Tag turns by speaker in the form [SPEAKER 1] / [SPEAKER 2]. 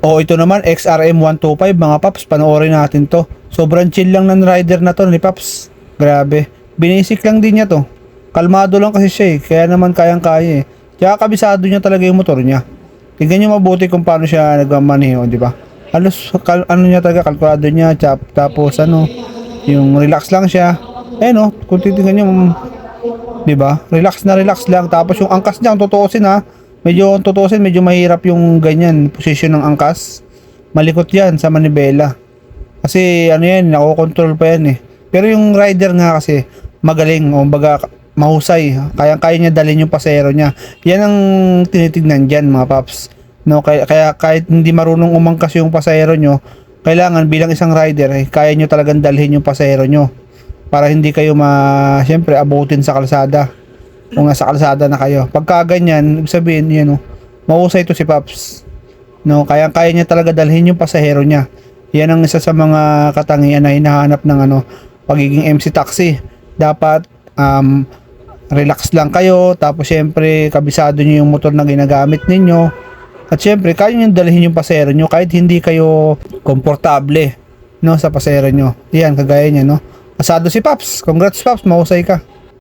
[SPEAKER 1] O ito naman, XRM 125 mga paps, panoorin natin to. Sobrang chill lang ng rider na to ni paps. Grabe. Binasic lang din niya to. Kalmado lang kasi siya kaya naman kayang-kaya Tsaka kabisado niya talaga yung motor niya. Tingnan niyo mabuti kung paano siya nagmamaneho, di ba? Ano niya talaga, kalkulado niya, tapos yung relax lang siya. Kung titingnan niyo, di ba? Relax lang. Tapos yung angkas niya, kung tutuusin, medyo mahirap yung ganyan, posisyon ng angkas. Malikot yan sa manibela. Kasi nakokontrol pa yan Pero yung rider nga kasi, magaling, baga mahusay, kaya niya dalhin yung pasahero niya. Yan ang tinitignan diyan mga paps. Kaya kahit hindi marunong umangkas yung pasahero nyo, kailangan bilang isang rider kaya nyo talagang dalhin yung pasahero nyo para hindi kayo siyempre abutin sa kalsada kung nasa kalsada na kayo. Pagka ganyan, ibig sabihin mahusay to si paps. Kaya niya talaga dalhin yung pasahero niya. Yan ang isa sa mga katangian na hinahanap ng pagiging MC taxi. Dapat relax lang kayo, tapos syempre kabisado nyo yung motor na ginagamit ninyo, at syempre kaya nyo dalhin yung pasahero nyo kahit hindi kayo komportable sa pasahero nyo. Yan, kagaya nya Asado si Paps. Congrats Paps, mahusay ka.